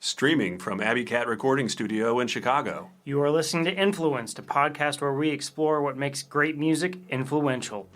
Streaming from Abbey Recording Studio in Chicago. You are listening to Influenced, a podcast where we explore what makes great music influential.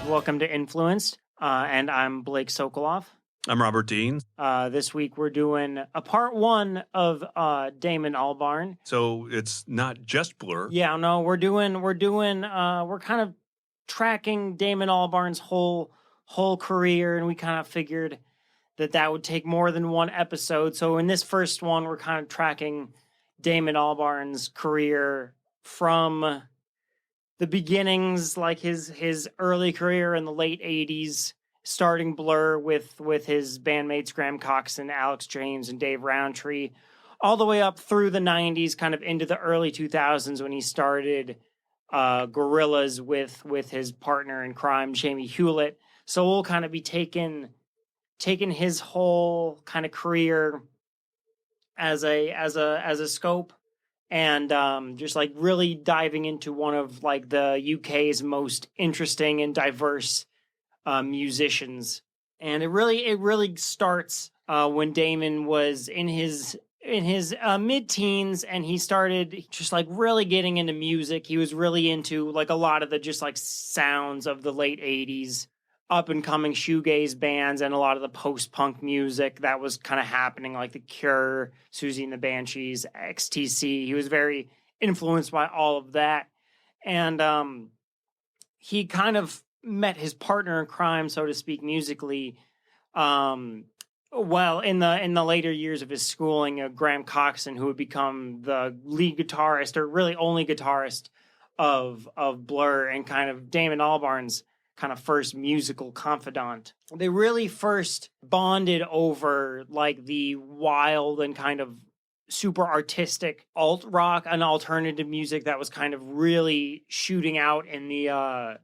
Welcome to Influenced, and I'm Blake Sokoloff. I'm Robert Dean. This week we're doing a part one of Damon Albarn. So it's not just Blur. Yeah, no, we're kind of tracking Damon Albarn's whole career, and we kind of figured that would take more than one episode. So in this first one, we're kind of tracking Damon Albarn's career from the beginnings, like his early career in the late 80s, starting Blur with his bandmates Graham Coxon, Alex James, and Dave Rowntree, all the way up through the 90s, kind of into the early 2000s when he started Gorillaz with his partner in crime, Jamie Hewlett. So we'll kind of be taking his whole kind of career as a scope. And just like really diving into one of like the UK's most interesting and diverse musicians. And it really starts when Damon was in his mid-teens, and he started just like really getting into music. He was really into like a lot of the just like sounds of the late 80s, up and coming shoegaze bands, and a lot of the post-punk music that was kind of happening, like The Cure, Susie and the Banshees, XTC. He was very influenced by all of that. And he kind of met his partner in crime, so to speak, musically, in the later years of his schooling, Graham Coxon, who would become the lead guitarist, or really only guitarist of Blur, and kind of Damon Albarn's kind of first musical confidant. They really first bonded over like the wild and kind of super artistic alt rock and alternative music that was kind of really shooting out in the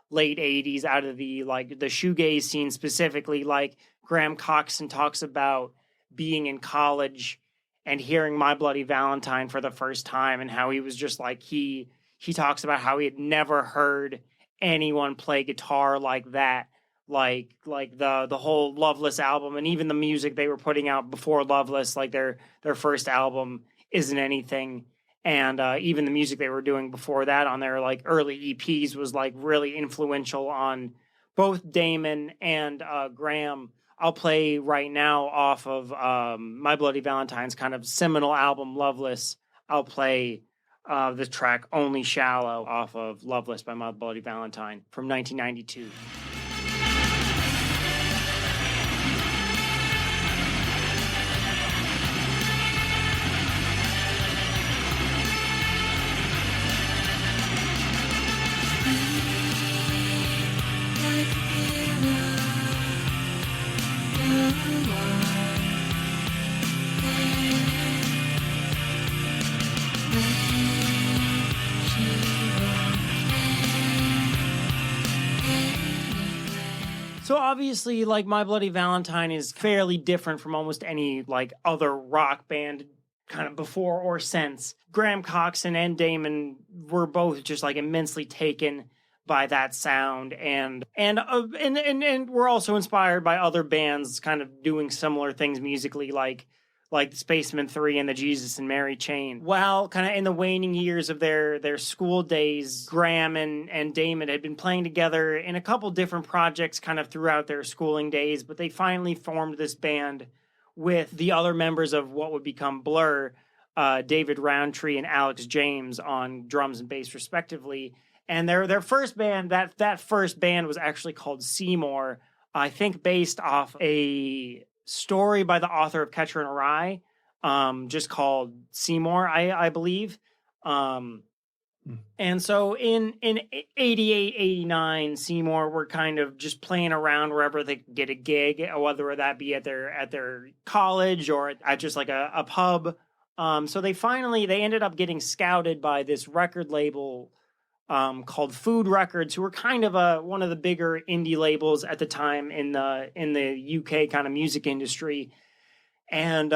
late 80s out of the shoegaze scene specifically. Like Graham Coxon talks about being in college and hearing My Bloody Valentine for the first time, and how he was just like, he talks about how he had never heard anyone play guitar like that, like the whole Loveless album, and even the music they were putting out before Loveless, like their first album Isn't Anything, and even the music they were doing before that on their like early EPs was like really influential on both Damon and Graham. I'll play right now off of My Bloody Valentine's kind of seminal album Loveless. I'll play the track Only Shallow off of Loveless by My Bloody Valentine from 1992. So obviously, like, My Bloody Valentine is fairly different from almost any like other rock band kind of before or since. Graham Coxon and Damon were both just like immensely taken by that sound, and we're also inspired by other bands kind of doing similar things musically, like the Spacemen 3 and the Jesus and Mary Chain. While kind of in the waning years of their school days, Graham and Damon had been playing together in a couple different projects kind of throughout their schooling days, but they finally formed this band with the other members of what would become Blur, David Rowntree and Alex James on drums and bass respectively. And their first band, that first band was actually called Seymour, I think based off a story by the author of Catcher in a Rye, just called Seymour, I believe. And so in 88, 89, Seymour were kind of just playing around wherever they could get a gig, whether that be at their college or at just like a pub. So they ended up getting scouted by this record label called Food Records, who were kind of one of the bigger indie labels at the time in the UK kind of music industry. And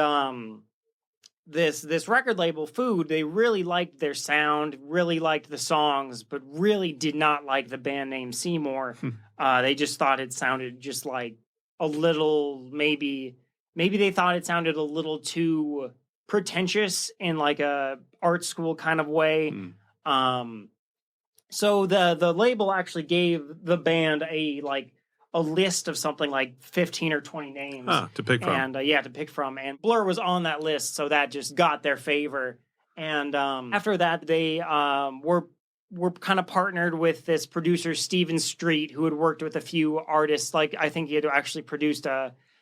this record label, Food, they really liked their sound, really liked the songs, but really did not like the band name Seymour. They just thought it sounded just like a little, maybe they thought it sounded a little too pretentious in like a art school kind of way. So the label actually gave the band a list of something like 15 or 20 names to pick from. And to pick from. And Blur was on that list, so that just got their favor. And after that, they were kind of partnered with this producer, Stephen Street, who had worked with a few artists. Like, I think he had actually produced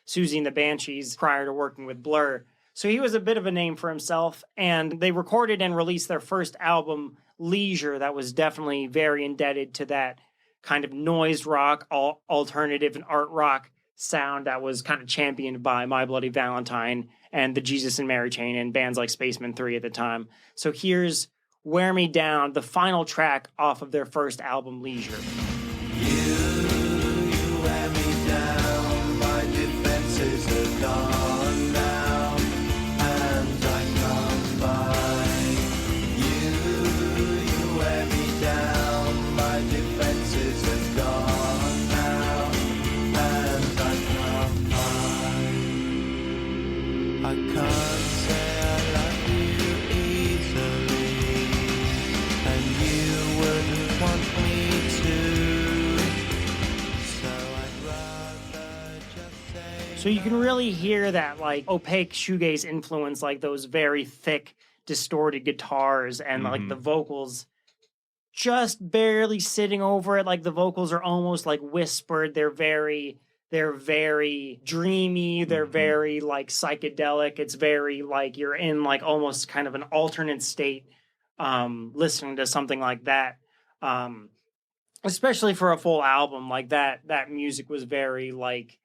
Susie and the Banshees prior to working with Blur. So he was a bit of a name for himself. And they recorded and released their first album, Leisure, that was definitely very indebted to that kind of noise rock, alternative and art rock sound that was kind of championed by My Bloody Valentine and the Jesus and Mary Chain and bands like Spaceman 3 at the time. So here's Wear Me Down, the final track off of their first album, Leisure. You wear me down, my defenses are gone now, and I come by. You wear me down, my defenses are gone now, and I come by. I can't say I love you easily, and you wouldn't want me to, so I'd rather just say. So you can really hear that like opaque shoegaze influence, like those very thick, distorted guitars and like the vocals just barely sitting over it. Like the vocals are almost like whispered. They're very dreamy. They're very like psychedelic. It's very like you're in like almost kind of an alternate state listening to something like that. Especially for a full album like that music was very like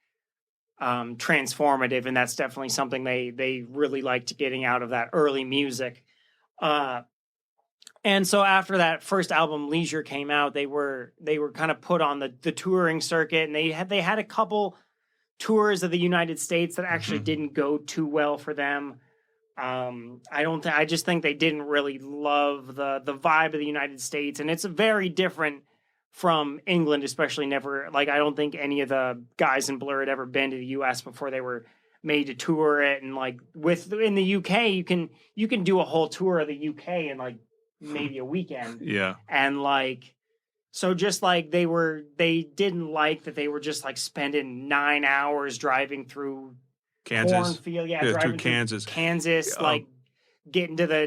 transformative, and that's definitely something they really liked getting out of that early music. And so after that first album, Leisure, came out, they were kind of put on the touring circuit, and they had a couple tours of the United States that actually didn't go too well for them. I just think they didn't really love the vibe of the United States, and it's very different from England, especially. I don't think any of the guys in Blur had ever been to the US before they were made to tour it. And like in the UK, you can do a whole tour of the UK in like maybe a weekend. Yeah. And like, so just like they didn't like that they were just like spending 9 hours driving through Kansas. cornfield. Through Driving Kansas. like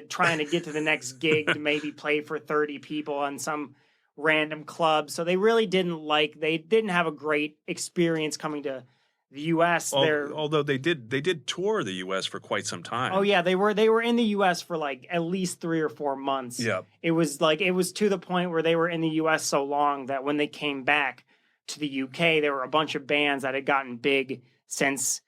trying to get to the next gig to maybe play for 30 people on some random club. So they really they didn't have a great experience coming to the US. Although they did tour the US for quite some time. Oh yeah, they were in the US for like at least 3 or 4 months. Yeah. It was to the point where they were in the US so long that when they came back to the UK, there were a bunch of bands that had gotten big since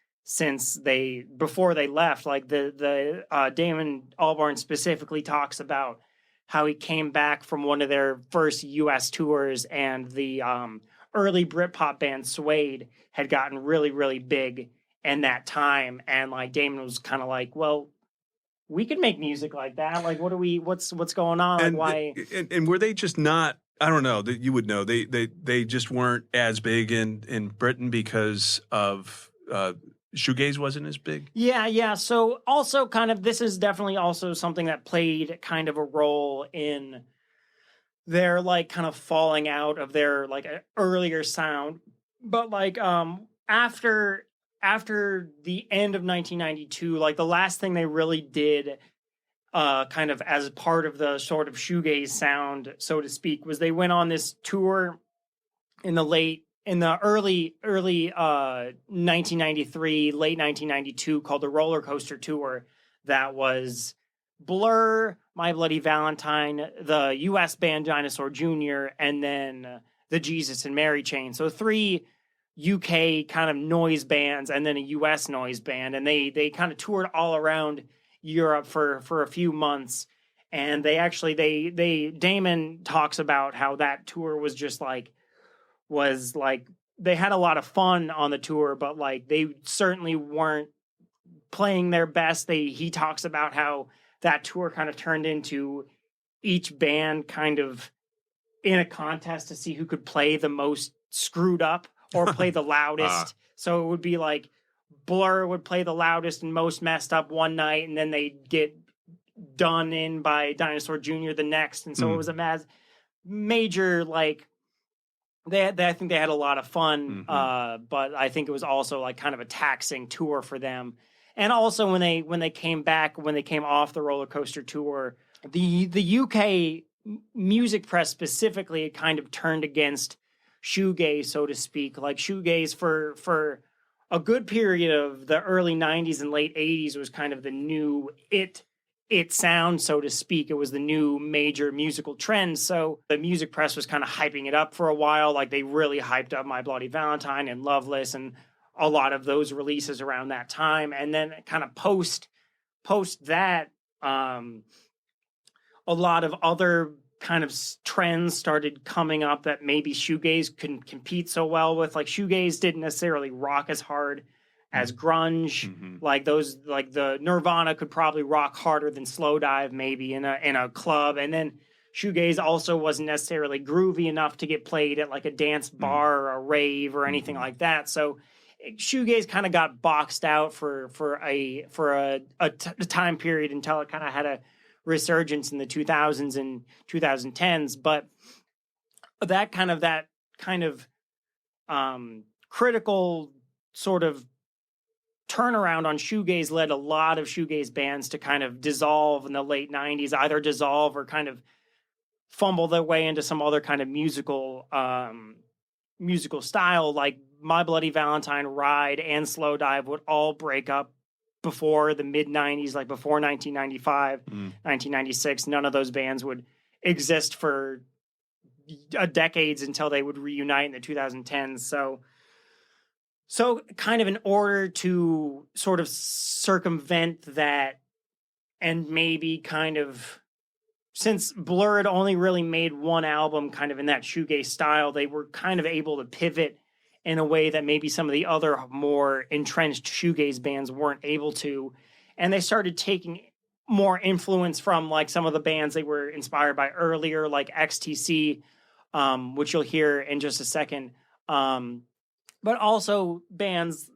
before they left. Like the Damon Albarn specifically talks about how he came back from one of their first US tours, and the early Britpop band Suede had gotten really, really big in that time. And like Damon was kind of like, well, we could make music like that. Like, what's going on? And, why? And were they just not, I don't know, that you would know, they just weren't as big in Britain because of shoegaze wasn't as big? Yeah. So also this is definitely also something that played kind of a role in their like kind of falling out of their like earlier sound. But like after the end of 1992, like the last thing they really did kind of as part of the sort of shoegaze sound, so to speak, was they went on this tour in the early 1993, late 1992, called the Roller Coaster Tour. That was Blur, My Bloody Valentine, the U.S. band Dinosaur Jr., and then the Jesus and Mary Chain. So 3 UK kind of noise bands and then a US noise band. And they kind of toured all around Europe for a few months. And Damon talks about how that tour was just like, they had a lot of fun on the tour, but like they certainly weren't playing their best. He talks about how that tour kind of turned into each band kind of in a contest to see who could play the most screwed up or play the loudest. So it would be like Blur would play the loudest and most messed up one night, and then they'd get done in by Dinosaur Jr. the next. And so it was a major, like, I think they had a lot of fun, but I think it was also like kind of a taxing tour for them. And also when they came off the roller coaster tour, the UK music press specifically kind of turned against shoegaze, so to speak. Like shoegaze for a good period of the early 90s and late 80s was kind of the new it sound, so to speak. It was the new major musical trend. So the music press was kind of hyping it up for a while. Like they really hyped up My Bloody Valentine and Loveless and a lot of those releases around that time. And then kind of post that, a lot of other kind of trends started coming up that maybe shoegaze couldn't compete so well with. Like shoegaze didn't necessarily rock as hard as grunge. Like the Nirvana could probably rock harder than Slowdive maybe in a club. And then shoegaze also wasn't necessarily groovy enough to get played at like a dance bar or a rave or anything like that. So shoegaze kind of got boxed out for a time period until it kind of had a resurgence in the 2000s and 2010s. But that kind of critical sort of turnaround on shoegaze led a lot of shoegaze bands to kind of dissolve in the late 90s, either dissolve or kind of fumble their way into some other kind of musical style. Like My Bloody Valentine, Ride, and Slowdive would all break up before the mid-90s, like before 1995, 1996. None of those bands would exist for decades until they would reunite in the 2010s. So kind of in order to sort of circumvent that, and maybe kind of, since Blur had only really made one album kind of in that shoegaze style, they were kind of able to pivot in a way that maybe some of the other more entrenched shoegaze bands weren't able to. And they started taking more influence from like some of the bands they were inspired by earlier, like XTC, which you'll hear in just a second. But also bands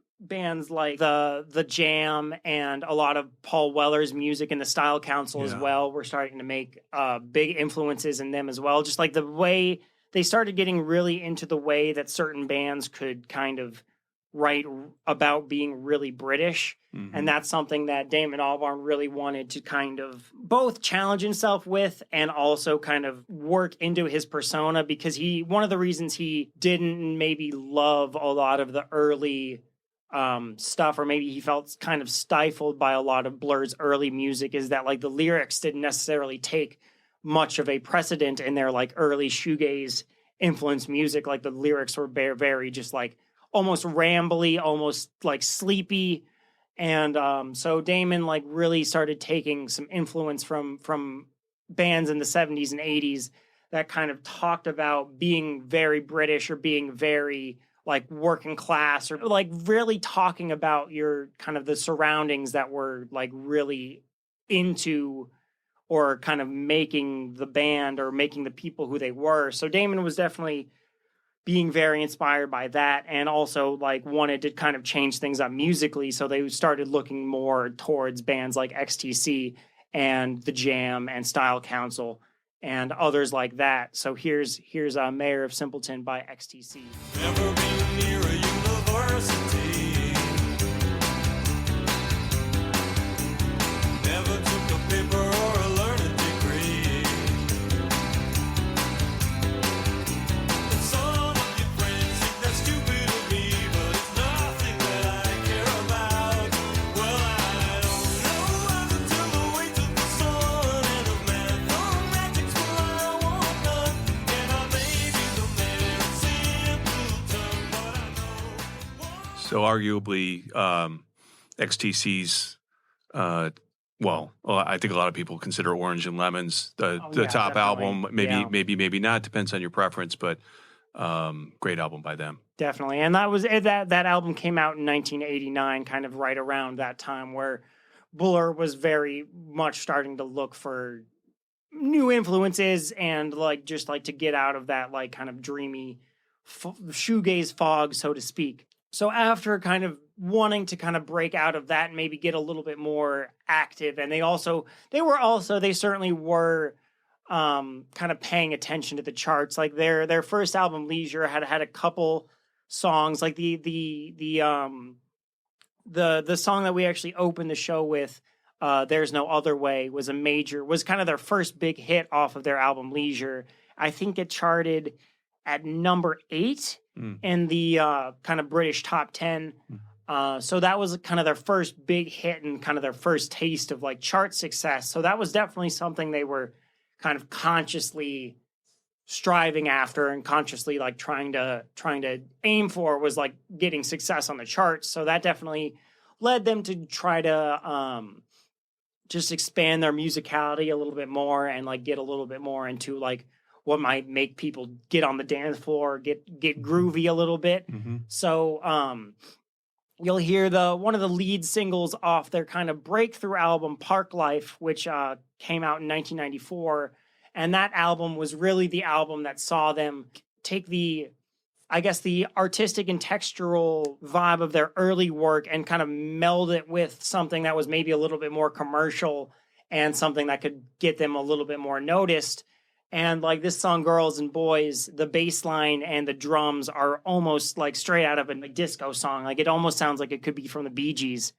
like the Jam and a lot of Paul Weller's music and the Style Council as well were starting to make big influences in them as well. Just like the way they started getting really into the way that certain bands could kind of write about being really British. And that's something that Damon Albarn really wanted to kind of both challenge himself with and also kind of work into his persona, because one of the reasons he didn't maybe love a lot of the early stuff, or maybe he felt kind of stifled by a lot of Blur's early music, is that like the lyrics didn't necessarily take much of a precedent in their like early shoegaze influenced music. Like the lyrics were very just like almost rambly, almost like sleepy. And so Damon like really started taking some influence from bands in the 70s and 80s that kind of talked about being very British or being very like working class, or like really talking about your kind of the surroundings that were like really into or kind of making the band or making the people who they were. So Damon was definitely being very inspired by that, and also like wanted to kind of change things up musically. So they started looking more towards bands like XTC and The Jam and Style Council and others like that. So here's Mayor of Simpleton by XTC. Never been near a university. Never took a paper or a learning degree. Some of your friends think that's stupid of me, but it's nothing that I care about. Well, I don't know how to tell the weight of the sun. So arguably, XTC's. Well, I think a lot of people consider Orange and Lemons the top definitely. album. Maybe not. Depends on your preference, but great album by them. Definitely. And that album came out in 1989, kind of right around that time where Buller was very much starting to look for new influences and like just like to get out of that like kind of dreamy shoegaze fog, so to speak. So after kind of wanting to kind of break out of that and maybe get a little bit more active, and they certainly were kind of paying attention to the charts. Like their first album, Leisure, had a couple songs, like the song that we actually opened the show with, There's No Other Way, was kind of their first big hit off of their album Leisure. I think it charted at number 8 in the kind of British top 10. So that was kind of their first big hit and kind of their first taste of like chart success. So that was definitely something they were kind of consciously striving after and consciously like trying to aim for, was like getting success on the charts. So that definitely led them to try to just expand their musicality a little bit more and like get a little bit more into like what might make people get on the dance floor, get groovy a little bit. So you'll hear one of the lead singles off their kind of breakthrough album, Park Life, which came out in 1994. And that album was really the album that saw them take the artistic and textural vibe of their early work and kind of meld it with something that was maybe a little bit more commercial and something that could get them a little bit more noticed. And like this song, Girls and Boys, the bass line and the drums are almost like straight out of a disco song. Like it almost sounds like it could be from the Bee Gees.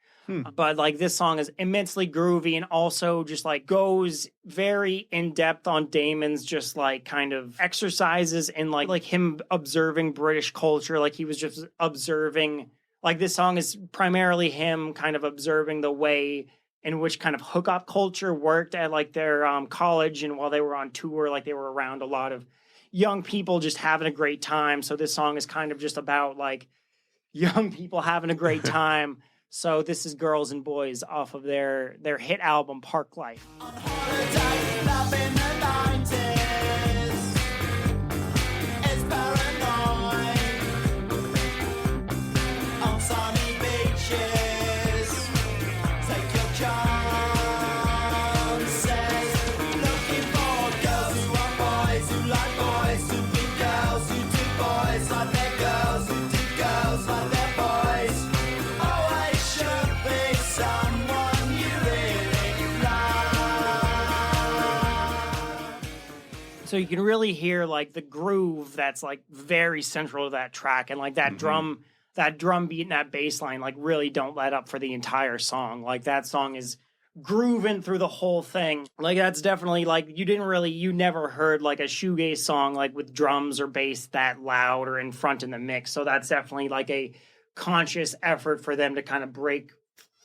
But like this song is immensely groovy and also just like goes very in depth on Damon's just like kind of exercises in like him observing British culture. Like he was just observing, like this song is primarily him kind of observing the way in which kind of hookup culture worked at like their college, and while they were on tour, like they were around a lot of young people just having a great time. So this song is kind of just about like young people having a great time. So this is Girls and Boys off of their hit album, Park Life. On holiday, love in the 90s. It's paranoid. On sunny beaches, take your chances. Looking for girls who are boys, who like boys, who be girls, who do boys like their girls, who do girls like their boys. Always should be someone you really love. So you can really hear like the groove that's like very central to that track, and like that drum beat and that bass line like really don't let up for the entire song. Like that song is grooving through the whole thing. Like that's definitely like you never heard like a shoegaze song like with drums or bass that loud or in front in the mix. So that's definitely like a conscious effort for them to kind of break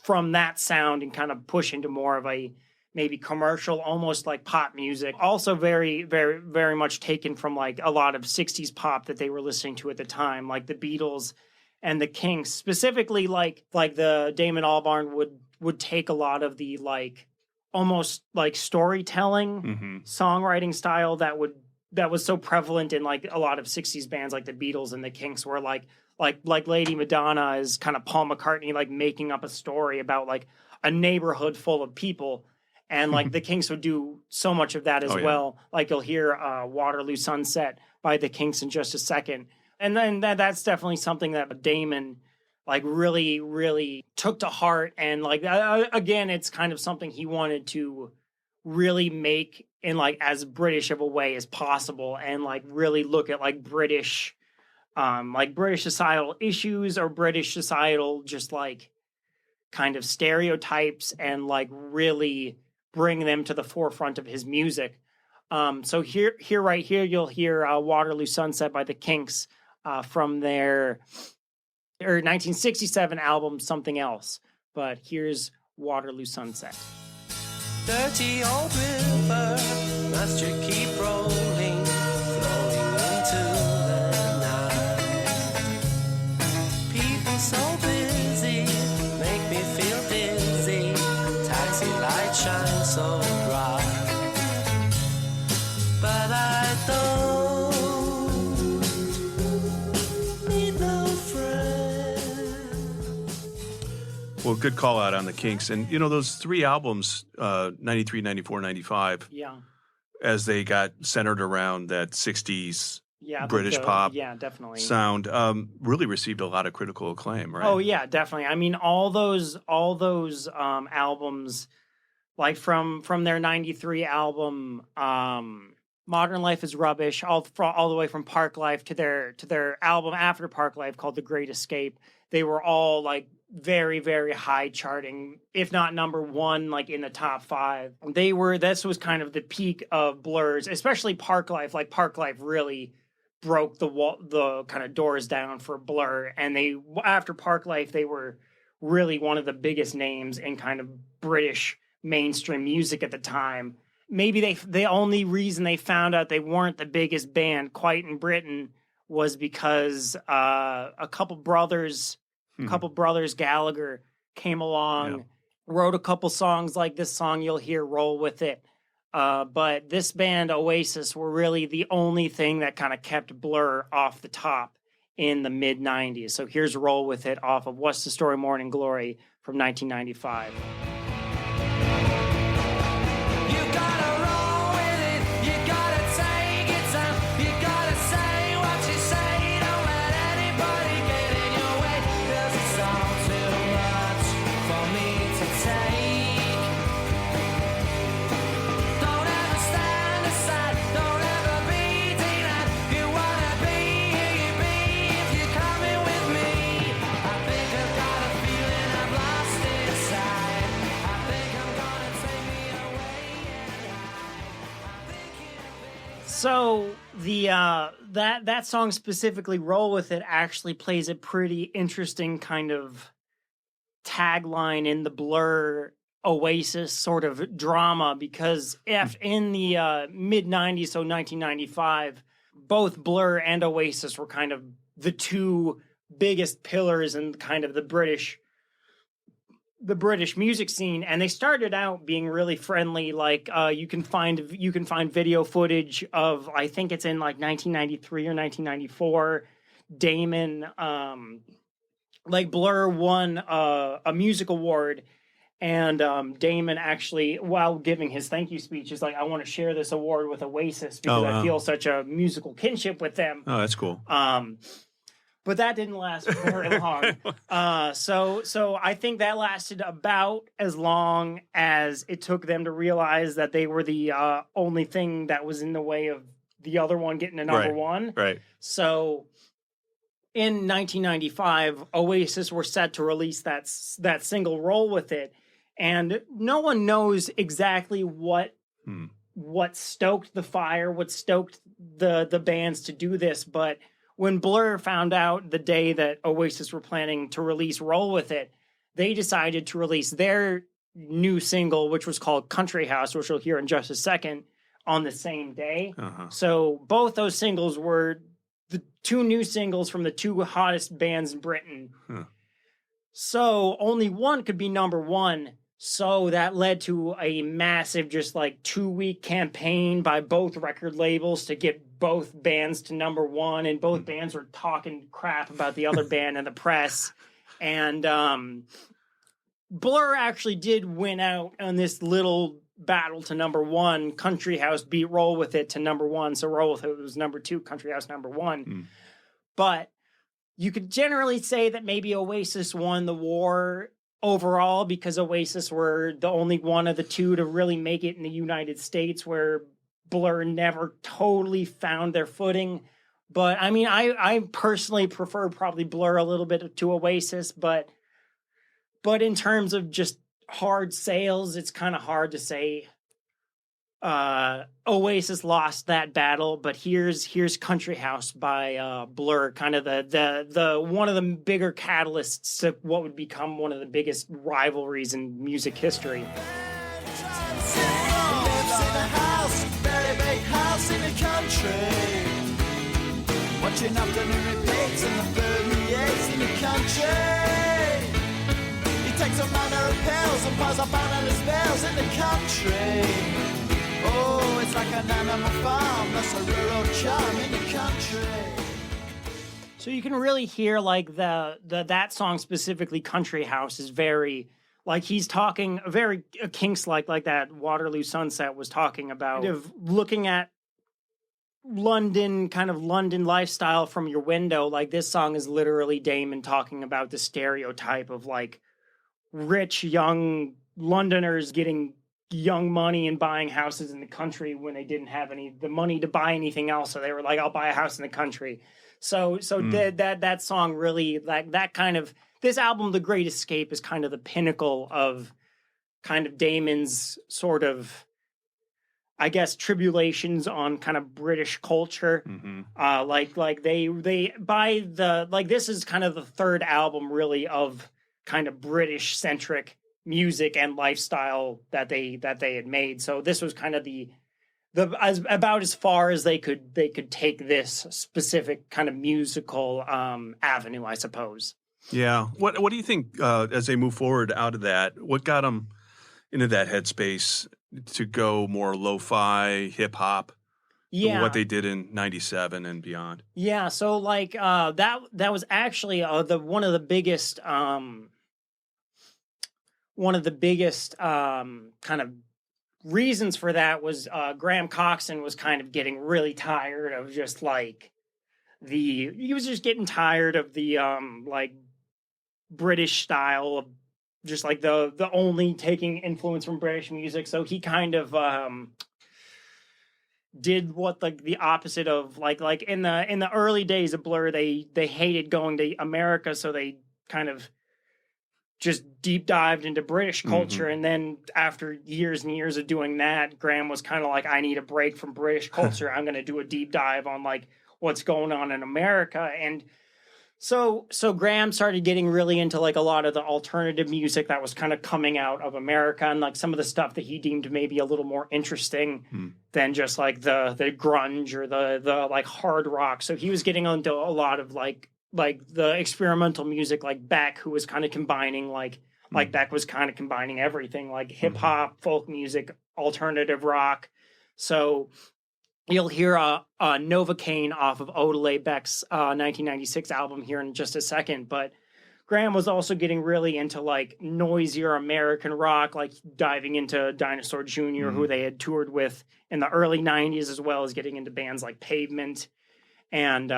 from that sound and kind of push into more of a maybe commercial, almost like pop music. Also very, very, very much taken from like a lot of 60s pop that they were listening to at the time, like the Beatles and the Kinks. Specifically like the Damon Albarn would take a lot of the like almost like storytelling songwriting style that was so prevalent in like a lot of 60s bands like the Beatles and the Kinks, where like Lady Madonna is kind of Paul McCartney like making up a story about like a neighborhood full of people. And like the Kinks would do so much of that as well. Like you'll hear Waterloo Sunset by the Kinks in just a second. And then that's definitely something that Damon like really, really took to heart. And like, again, it's kind of something he wanted to really make in like as British of a way as possible, and like really look at like British societal issues or British societal just like kind of stereotypes, and like really bring them to the forefront of his music. So here, you'll hear Waterloo Sunset by the Kinks from their 1967 album, Something Else. But here's Waterloo Sunset. Dirty old river, must you keep rolling, flowing into the night. People so shine so bright. But I don't need no friend. Well, good call out on the Kinks. And, you know, those three albums, 93, 94, 95, Yeah. as they got centered around that 60s Yeah. British pop Yeah, definitely. sound, really received a lot of critical acclaim, right? Oh yeah, definitely. I mean, all those albums, like from their '93 album, "Modern Life is Rubbish," all the way from Park Life to their album after Park Life called "The Great Escape." They were all like very, very high charting, if not number one, like in the top 5. This was kind of the peak of Blur's, especially Park Life. Like Park Life really broke the kind of doors down for Blur, and after Park Life they were really one of the biggest names in kind of British mainstream music at the time. Maybe the only reason they found out they weren't the biggest band quite in Britain was because a couple brothers Gallagher came along, wrote a couple songs like this song you'll hear, "Roll With It." But this band, Oasis, were really the only thing that kind of kept Blur off the top in the mid-90s. So here's "Roll With It" off of What's the Story, Morning Glory from 1995. You gotta roll with it, you gotta take it time, you gotta say what you say, don't let anybody get in your way, 'cause it's all too much for me to take. Don't ever stand aside, don't ever be denied, you wanna be who you be if you're coming with me. I think I've got a feeling I've lost inside, I think I'm gonna take me away and hide. So the that song specifically, "Roll With It," actually plays a pretty interesting kind of tagline in the Blur Oasis sort of drama, because if in the mid-90s, so 1995, both Blur and Oasis were kind of the two biggest pillars in kind of the British music scene, and they started out being really friendly. Like you can find video footage of, I think it's in like 1993 or 1994, Damon, like Blur won a music award, and Damon actually, while giving his thank you speech, is like, "I want to share this award with Oasis because I feel such a musical kinship with them." Oh, that's cool. But that didn't last very long. So I think that lasted about as long as it took them to realize that they were the only thing that was in the way of the other one getting to number one. Right. So in 1995, Oasis were set to release that single, "Roll With It," and no one knows exactly what stoked the fire, what stoked the bands to do this, but when Blur found out the day that Oasis were planning to release "Roll With It," they decided to release their new single, which was called "Country House," which we'll hear in just a second, on the same day. So both those singles were the two new singles from the two hottest bands in Britain. So only one could be number one. So that led to a massive, just like 2-week campaign by both record labels to get both bands to number one. And both bands were talking crap about the other band in the press. And Blur actually did win out on this little battle to number one. Country House beat "Roll With It" to number one. So "Roll With It" was number two, Country House number one. But you could generally say that maybe Oasis won the war overall, because Oasis were the only one of the two to really make it in the United States, where Blur never totally found their footing. But I mean, I personally prefer probably Blur a little bit to Oasis, but in terms of just hard sales, it's kind of hard to say Oasis lost that battle. But here's "Country House" by Blur, kind of the one of the bigger catalysts to what would become one of the biggest rivalries in music history. Watching afternoon repeats and the 38s in the country. He takes takes a manner of pills and piles up analyst bills in the country. Oh, it's like an animal farm, that's a rural charm in the country. So you can really hear like that song specifically, Country House, is very like he's talking very Kinks like that Waterloo Sunset was talking about of looking at London, kind of London lifestyle from your window. Like this song is literally Damon talking about the stereotype of like rich young Londoners getting young money and buying houses in the country when they didn't have the money to buy anything else. So they were like, I'll buy a house in the country. So that song really, like that kind of, this album, The Great Escape, is kind of the pinnacle of kind of Damon's sort of, I guess, tribulations on kind of British culture. Like they by the, like this is kind of the third album really of kind of British centric music and lifestyle that they had made. So this was kind of about as far as they could take this specific kind of musical avenue, I suppose. Yeah. What do you think as they move forward out of that? What got them into that headspace to go more lo-fi, hip hop? Yeah. What they did in '97 and beyond. Yeah. So like that was actually one of the biggest kind of reasons for that was Graham Coxon was kind of getting really tired of just like he was just getting tired of the like British style of just like the only taking influence from British music. So he kind of did what like the opposite of like in the early days of Blur, they hated going to America, so they kind of just deep dived into British culture. And then after years and years of doing that, Graham was kind of like, I need a break from British culture. I'm going to do a deep dive on like what's going on in America. And so Graham started getting really into like a lot of the alternative music that was kind of coming out of America, and like some of the stuff that he deemed maybe a little more interesting than just like the grunge or the like hard rock. So he was getting into a lot of like the experimental music, like Beck, who was kind of combining like Beck was kind of combining everything, like hip hop, folk music, alternative rock. So you'll hear Novocaine off of Odelay, Beck's 1996 album here in just a second. But Graham was also getting really into like noisier American rock, like diving into Dinosaur Jr., who they had toured with in the early 90s, as well as getting into bands like Pavement and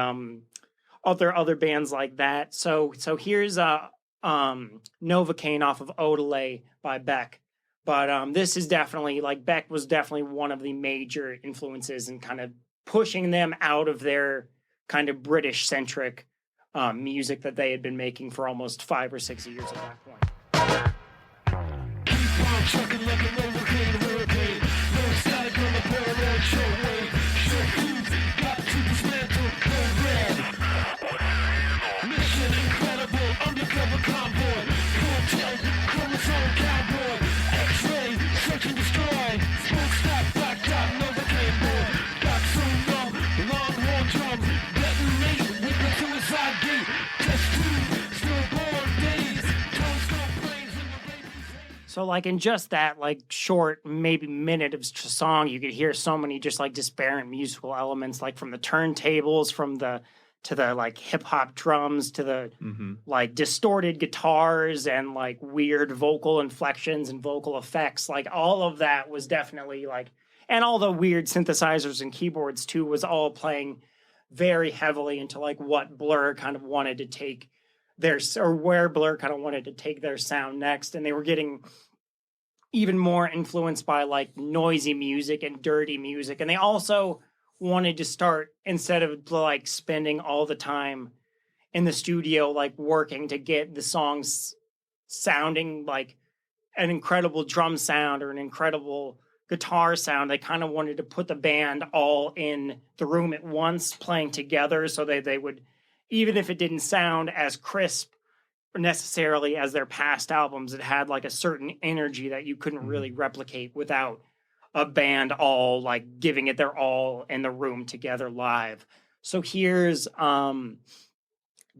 other bands like that. So here's Novocaine off of Odelay by Beck. But this is definitely, like, Beck was definitely one of the major influences in kind of pushing them out of their kind of British-centric music that they had been making for almost 5 or 6 years at that point. So, like, in just that, like, short, maybe minute of song, you could hear so many just, like, disparate musical elements, like, from the turntables, to the, like, hip-hop drums, to the, like, distorted guitars and, like, weird vocal inflections and vocal effects. Like, all of that was definitely, like, and all the weird synthesizers and keyboards, too, was all playing very heavily into, like, what Blur kind of wanted to take where Blur kind of wanted to take their sound next. And they were getting even more influenced by like noisy music and dirty music. And they also wanted to start, instead of like spending all the time in the studio, like working to get the songs sounding like an incredible drum sound or an incredible guitar sound, they kind of wanted to put the band all in the room at once playing together, so they would, even if it didn't sound as crisp necessarily as their past albums, it had like a certain energy that you couldn't really replicate without a band all like giving it their all in the room together live. So here's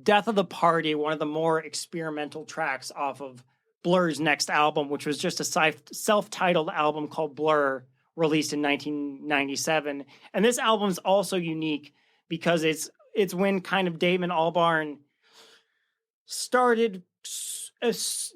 Death of the Party, one of the more experimental tracks off of Blur's next album, which was just a self-titled album called Blur, released in 1997. And this album's also unique because it's when kind of Damon Albarn started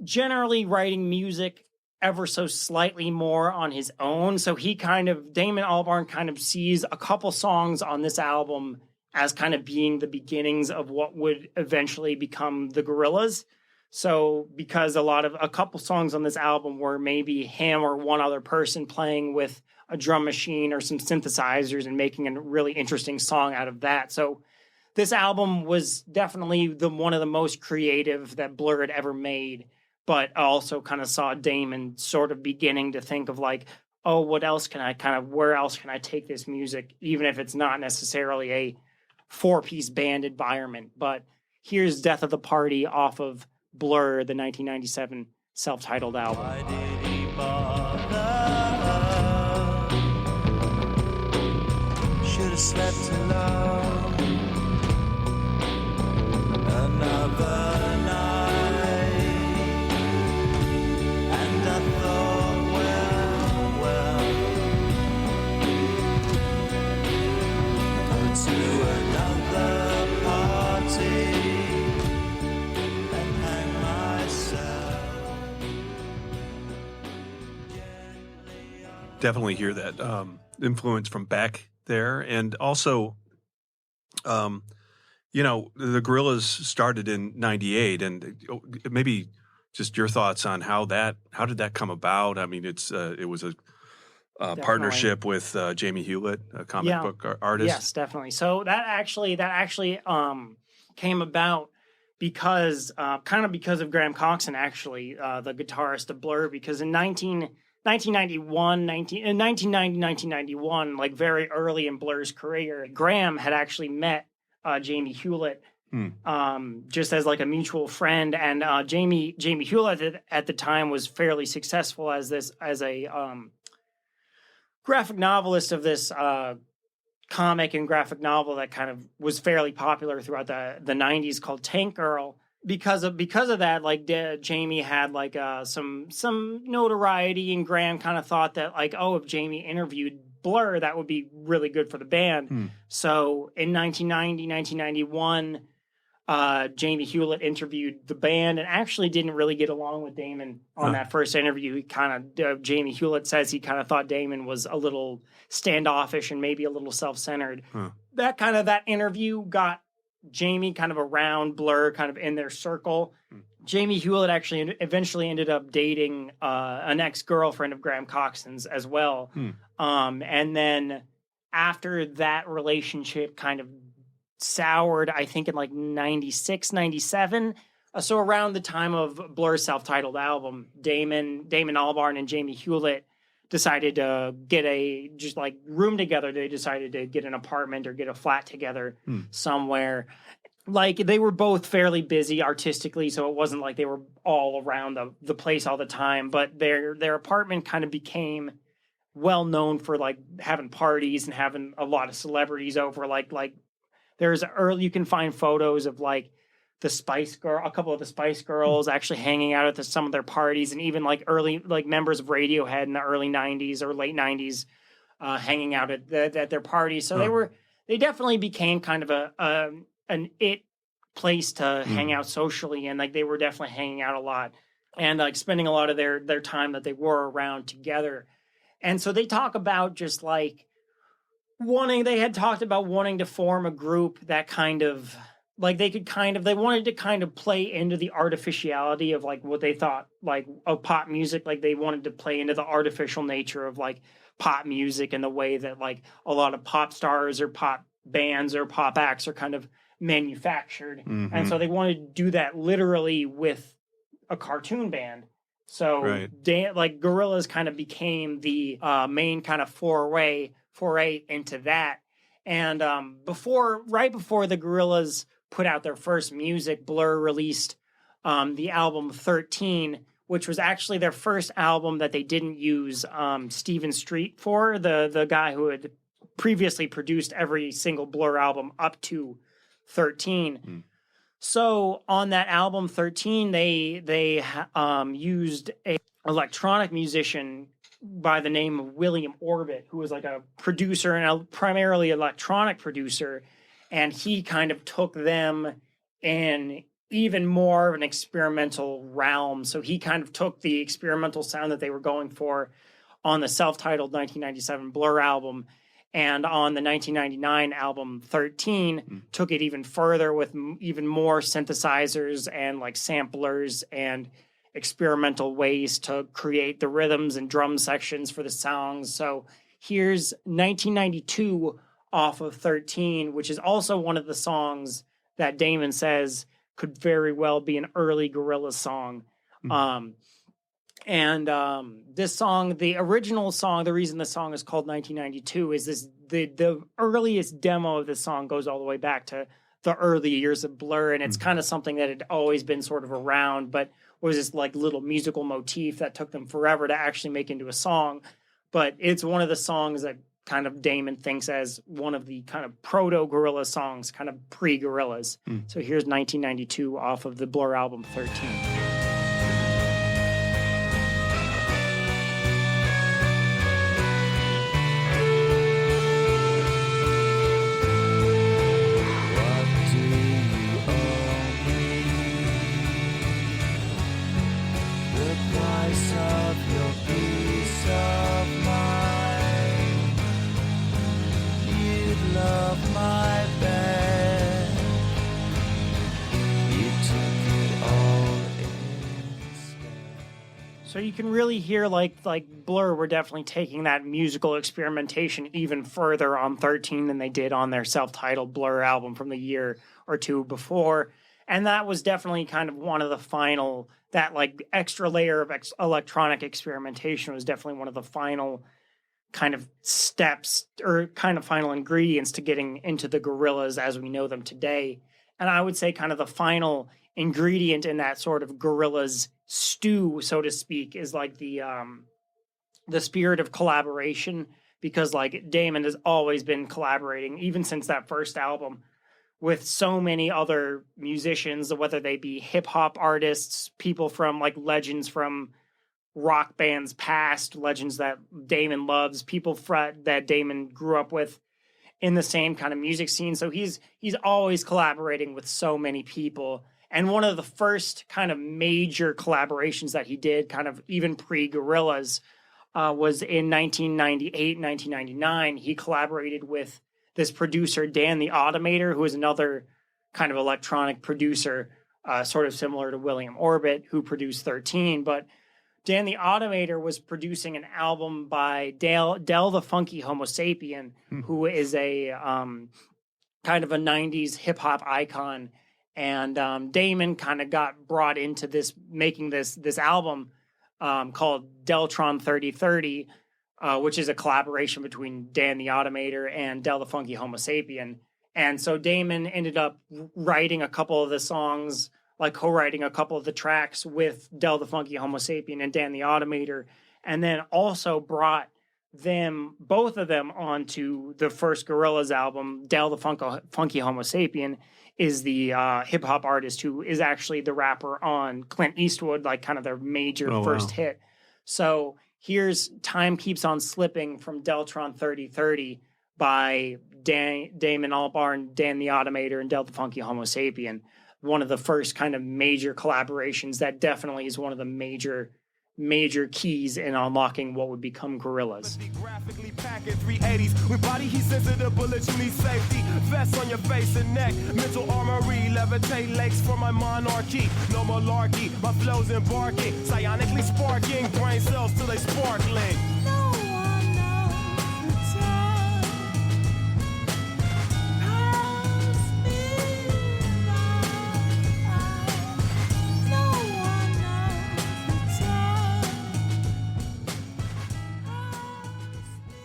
generally writing music ever so slightly more on his own. So Damon Albarn kind of sees a couple songs on this album as kind of being the beginnings of what would eventually become the Gorillaz. So because a couple songs on this album were maybe him or one other person playing with a drum machine or some synthesizers and making a really interesting song out of that. So this album was definitely one of the most creative that Blur had ever made, but also kind of saw Damon sort of beginning to think of like, oh, where else can I take this music, even if it's not necessarily a 4-piece band environment. But here's Death of the Party off of Blur, the 1997 self-titled album. Why did he bother? Should have slept alone another night. And I thought, well, go to another party and hang myself. Definitely hear that influence from Beck there. And also, the Gorillaz started in 98, and maybe just your thoughts on how did that come about? I mean, it was a partnership with Jamie Hewlett, a comic book artist. Yes, definitely. So that actually came about because because of Graham Coxon, actually, the guitarist of Blur, because in 1991, like very early in Blur's career, Graham had actually met Jamie Hewlett just as like a mutual friend, and Jamie Hewlett at the time was fairly successful as a graphic novelist of this comic and graphic novel that kind of was fairly popular throughout the 90s called Tank Girl. Because of that, like Jamie had like some notoriety, and Graham kind of thought that like, oh, if Jamie interviewed Blur, that would be really good for the band. So in 1991, Jamie Hewlett interviewed the band and actually didn't really get along with Damon on that first interview. He Jamie Hewlett says he kind of thought Damon was a little standoffish and maybe a little self-centered. That interview got Jamie kind of around Blur, kind of in their circle. Jamie Hewlett actually eventually ended up dating an ex-girlfriend of Graham Coxon's as well. And then after that relationship kind of soured, I think in like 96, 97. So around the time of Blur's self-titled album, Damon Albarn and Jamie Hewlett decided to get room together. They decided to get an apartment or get a flat together somewhere. Like they were both fairly busy artistically, so it wasn't like they were all around the place all the time, but their apartment kind of became well known for like having parties and having a lot of celebrities over. Like you can find photos of like a couple of the Spice Girls actually hanging out at some of their parties, and even like early like members of Radiohead in the early 90s or late 90s hanging out at their parties. So they definitely became kind of an it place to hang out socially, and like they were definitely hanging out a lot and like spending a lot of their time that they were around together. And so they talk about just like they had talked about wanting to form a group that kind of like they wanted to kind of play into the artificiality of like what they thought like of pop music. Like they wanted to play into the artificial nature of like pop music and the way that like a lot of pop stars or pop bands or pop acts are kind of manufactured. And so they wanted to do that literally with a cartoon band. So like Gorillaz kind of became the main kind of foray into that. And right before the Gorillaz put out their first music, Blur released the album 13, which was actually their first album that they didn't use Stephen Street for, the guy who had previously produced every single Blur album up to 13. So on that album 13, they used a electronic musician by the name of William Orbit, who was like a producer and a primarily electronic producer, and he kind of took them in even more of an experimental realm. So he kind of took the experimental sound that they were going for on the self-titled 1997 Blur album, and on the 1999 album 13 took it even further with even more synthesizers and like samplers and experimental ways to create the rhythms and drum sections for the songs. So here's 1992 off of 13, which is also one of the songs that Damon says could very well be an early Gorillaz song. This song, the original song, the reason the song is called 1992 is the earliest demo of the song goes all the way back to the early years of Blur, and it's kind of something that had always been sort of around, but was this like little musical motif that took them forever to actually make into a song. But it's one of the songs that kind of Damon thinks as one of the kind of proto-Gorillaz songs, kind of pre-Gorillaz. So here's 1992 off of the Blur album 13. So you can really hear like Blur were definitely taking that musical experimentation even further on 13 than they did on their self-titled Blur album from the year or two before. And that was definitely kind of one of the final, that like extra layer of electronic experimentation was definitely one of the final kind of steps or kind of final ingredients to getting into the Gorillaz as we know them today. And I would say kind of the final ingredient in that sort of Gorillaz stew, so to speak, is like the spirit of collaboration, because like Damon has always been collaborating, even since that first album, with so many other musicians, whether they be hip hop artists, people from like legends from rock bands past, legends that Damon loves, people that Damon grew up with in the same kind of music scene. So he's always collaborating with so many people. And one of the first kind of major collaborations that he did, kind of even pre-Gorillaz, was in 1998, 1999. He collaborated with this producer, Dan the Automator, who is another kind of electronic producer, sort of similar to William Orbit, who produced 13. But Dan the Automator was producing an album by Del the Funky Homo Sapien, who is a kind of a 90s hip-hop icon. And Damon kind of got brought into this, making this album called Deltron 3030, which is a collaboration between Dan the Automator and Del the Funky Homo Sapien. And so Damon ended up writing a couple of the songs, like co-writing a couple of the tracks with Del the Funky Homo Sapien and Dan the Automator, and then also brought both of them onto the first Gorillaz album. Del the Funky Homo Sapien is the hip hop artist who is actually the rapper on Clint Eastwood, like kind of their major first hit. So here's Time Keeps on Slipping from Deltron 3030 by Damon Albarn, Dan the Automator, and Del the Funky Homo Sapien. One of the first kind of major collaborations that definitely is one of the major keys in unlocking what would become Gorillaz. Graphically packing 380s with body heat sensitive bullets, you need safety. Vest on your face and neck, mental armory, levitate legs for my monarchy. No malarkey, my flow's embarking, psionically sparking, brain cells till they sparkling.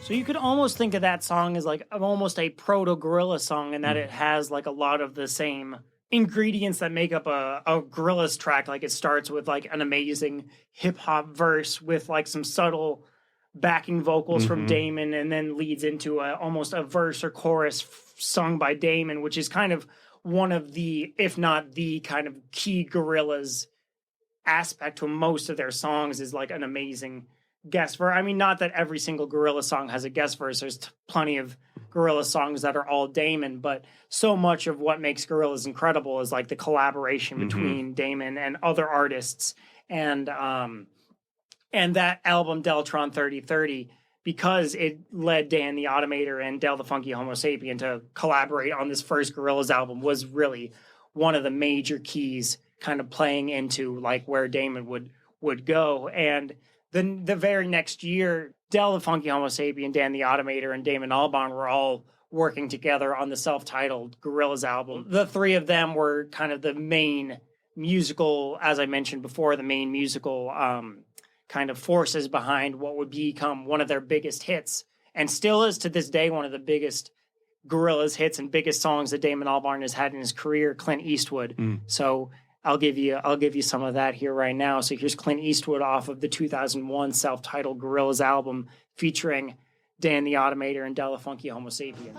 So you could almost think of that song as like almost a proto-Gorillaz song, in that it has like a lot of the same ingredients that make up a Gorillaz track. Like it starts with like an amazing hip hop verse with like some subtle backing vocals from Damon, and then leads into almost a verse or chorus sung by Damon, which is kind of one of the, if not the kind of key Gorillaz aspect to most of their songs is like an amazing guest verse. I mean, not that every single Gorillaz song has a guest verse. There's plenty of Gorillaz songs that are all Damon, but so much of what makes Gorillaz incredible is like the collaboration between Damon and other artists. And that album, Deltron 3030, because it led Dan the Automator and Del the Funky Homo Sapien to collaborate on this first Gorillaz album, was really one of the major keys kind of playing into like where Damon would go. And then the very next year, Del the Funky Homo Sapien, Dan the Automator, and Damon Albarn were all working together on the self-titled Gorillaz album. The three of them were kind of the main musical, as I mentioned before, the main musical kind of forces behind what would become one of their biggest hits, and still is to this day one of the biggest Gorillaz hits and biggest songs that Damon Albarn has had in his career, Clint Eastwood. So I'll give you some of that here right now. So here's Clint Eastwood off of the 2001 self-titled Gorillaz album featuring Dan the Automator and Del the Funky Homo Sapien.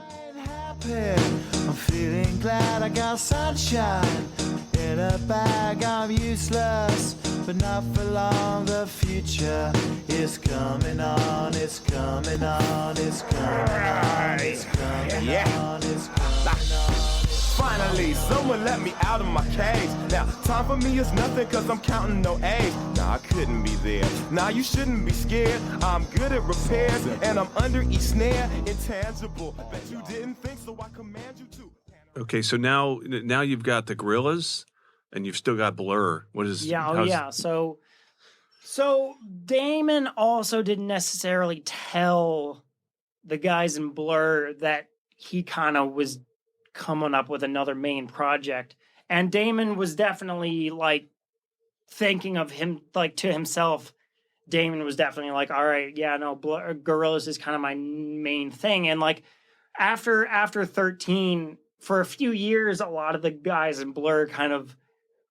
I'm feeling glad I got sunshine in a bag. I'm useless, but not for long. The future is coming on. It's coming on. It's coming on. It's coming on. It's coming on. Finally, someone let me out of my cage. Now, time for me is nothing cause I'm counting no A's. Nah, I couldn't be there. Nah, you shouldn't be scared. I'm good at repairs and I'm under each snare. Intangible, bet you didn't think, so I command you to. Okay, so now you've got the Gorillaz and you've still got Blur. What is So Damon also didn't necessarily tell the guys in Blur that he kind of was coming up with another main project, and Damon was definitely like thinking of him like to himself. Damon was definitely like, all right, yeah, no, Gorillaz is kind of my main thing. And like after 13, for a few years, a lot of the guys in Blur kind of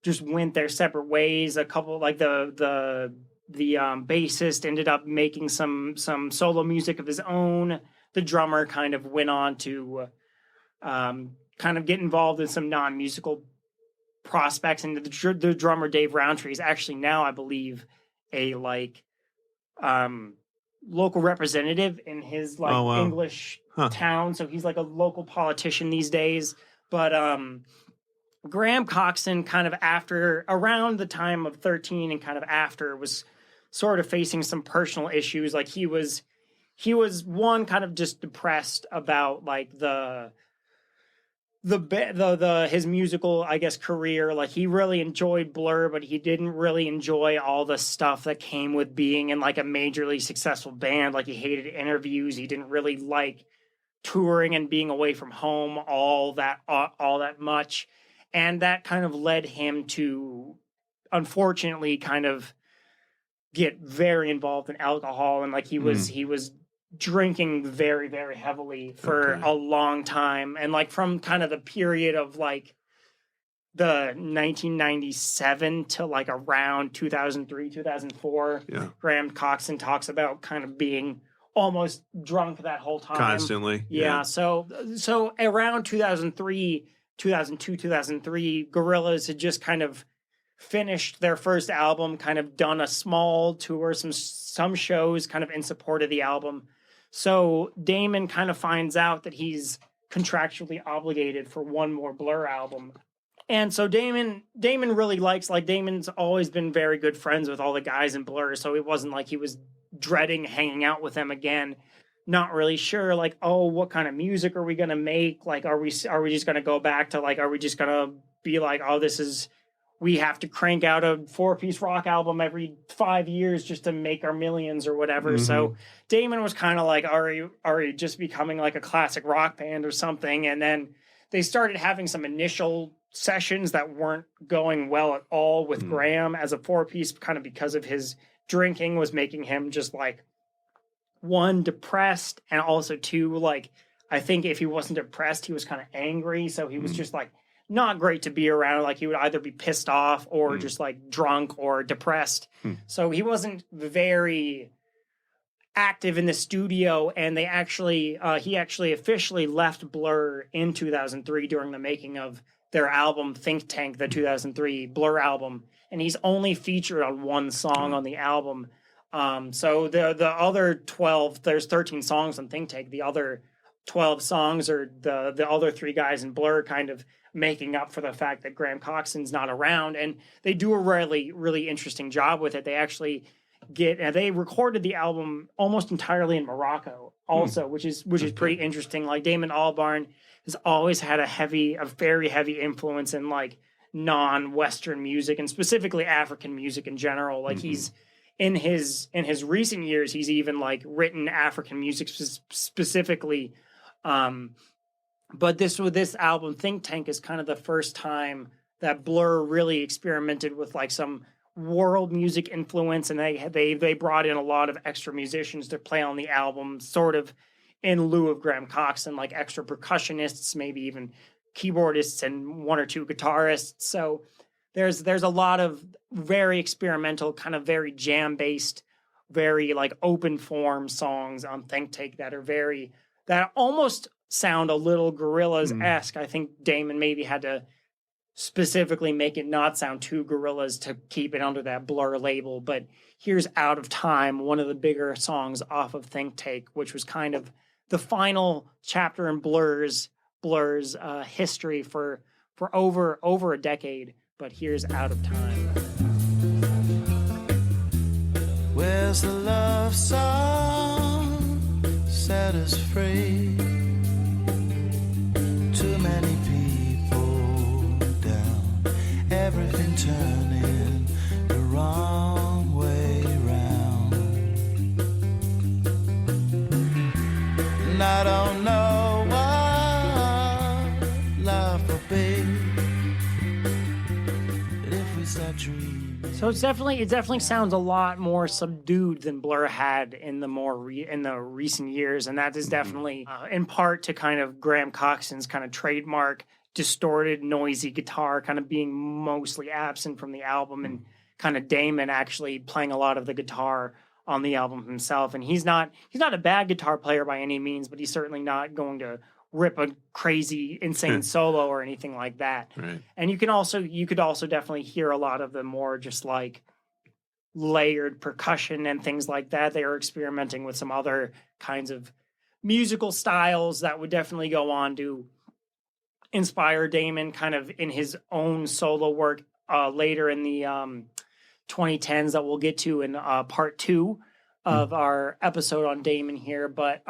just went their separate ways. A couple, like the bassist ended up making some solo music of his own. The drummer kind of went on to kind of get involved in some non-musical prospects, and the drummer Dave Roundtree is actually now, I believe, a like local representative in his like English town, so he's like a local politician these days. But Graham Coxon, kind of around the time of 13 and kind of after, was sort of facing some personal issues. Like he was one, kind of just depressed about like his musical, I guess, career. Like he really enjoyed Blur, but he didn't really enjoy all the stuff that came with being in like a majorly successful band. Like he hated interviews. He didn't really like touring and being away from home all that much. And that kind of led him to, unfortunately, kind of get very involved in alcohol. And like he was drinking very, very heavily for a long time. And like from kind of the period of like the 1997 to like around 2003, 2004, Graham Coxon talks about kind of being almost drunk that whole time. Constantly. Yeah. So around 2002, 2003, Gorillaz had just kind of finished their first album, kind of done a small tour, some shows kind of in support of the album. So Damon kind of finds out that he's contractually obligated for one more Blur album. And so Damon really likes, like, Damon's always been very good friends with all the guys in Blur, so it wasn't like he was dreading hanging out with them again. Not really sure, like, oh, what kind of music are we going to make? Like, are we just going to go back to, like, are we just going to be like, oh, we have to crank out a 4-piece rock album every 5 years just to make our millions or whatever. Mm-hmm. So Damon was kind of like, are you just becoming like a classic rock band or something? And then they started having some initial sessions that weren't going well at all with Graham as a 4-piece, kind of because of his drinking was making him just like, one, depressed, and also two, like, I think if he wasn't depressed, he was kind of angry. So he was just like, not great to be around. Like he would either be pissed off or just like drunk or depressed. So he wasn't very active in the studio. And he actually officially left Blur in 2003 during the making of their album Think Tank, the 2003 Blur album, and he's only featured on one song on the album. So the other 12, there's 13 songs on Think Tank. The other 12 songs are the other three guys in Blur kind of making up for the fact that Graham Coxon's not around, and they do a really interesting job with it. They actually they recorded the album almost entirely in Morocco also, which is pretty interesting. Like Damon Albarn has always had a very heavy influence in like non-Western music and specifically African music in general. Like he's in his recent years, he's even like written African music specifically. But this album, Think Tank, is kind of the first time that Blur really experimented with like some world music influence, and they brought in a lot of extra musicians to play on the album, sort of in lieu of Graham Coxon, like extra percussionists, maybe even keyboardists and one or two guitarists. So there's a lot of very experimental, kind of very jam-based, very like open form songs on Think Tank that almost sound a little Gorillaz-esque. I think Damon maybe had to specifically make it not sound too Gorillaz to keep it under that Blur label. But here's Out of Time, one of the bigger songs off of Think Tank, which was kind of the final chapter in Blur's history for over a decade. But here's Out of Time. Where's the love song set us free? Too many people down, everything turning the wrong way round. And I don't know what love will be, but if we start dreaming. So it definitely sounds a lot more subdued than Blur had in the recent years, and that is definitely in part to kind of Graham Coxon's kind of trademark distorted, noisy guitar kind of being mostly absent from the album, and kind of Damon actually playing a lot of the guitar on the album himself. And he's not a bad guitar player by any means, but he's certainly not going to rip a crazy, insane solo or anything like that. Right. And you could also definitely hear a lot of the more just like layered percussion and things like that. They are experimenting with some other kinds of musical styles that would definitely go on to inspire Damon kind of in his own solo work later in the 2010s that we'll get to in part 2 of our episode on Damon here. But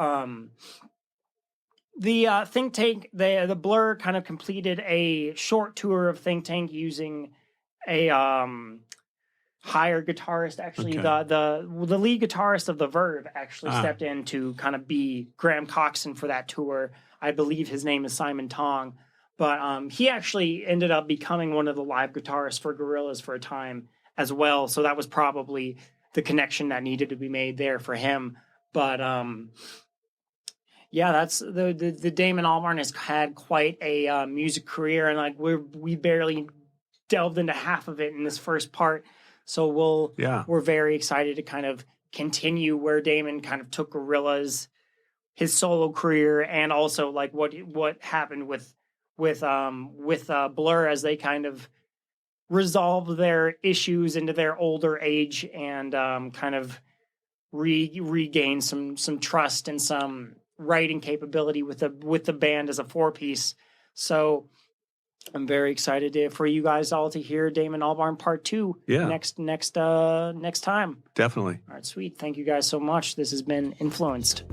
the Think Tank, the Blur kind of completed a short tour of Think Tank using a hired guitarist. Actually, the lead guitarist of the Verve actually stepped in to kind of be Graham Coxon for that tour. I believe his name is Simon Tong, but he actually ended up becoming one of the live guitarists for Gorillaz for a time as well. So that was probably the connection that needed to be made there for him. But yeah, that's the Damon Albarn has had quite a music career, and like we barely delved into half of it in this first part. So we're very excited to kind of continue where Damon kind of took Gorillaz, his solo career, and also like what happened with Blur as they kind of resolved their issues into their older age and kind of regain some trust and some writing capability with the band as a 4-piece. So I'm very excited for you guys all to hear Damon Albarn part 2 next time. Definitely. All right, sweet. Thank you guys so much. This has been Influenced.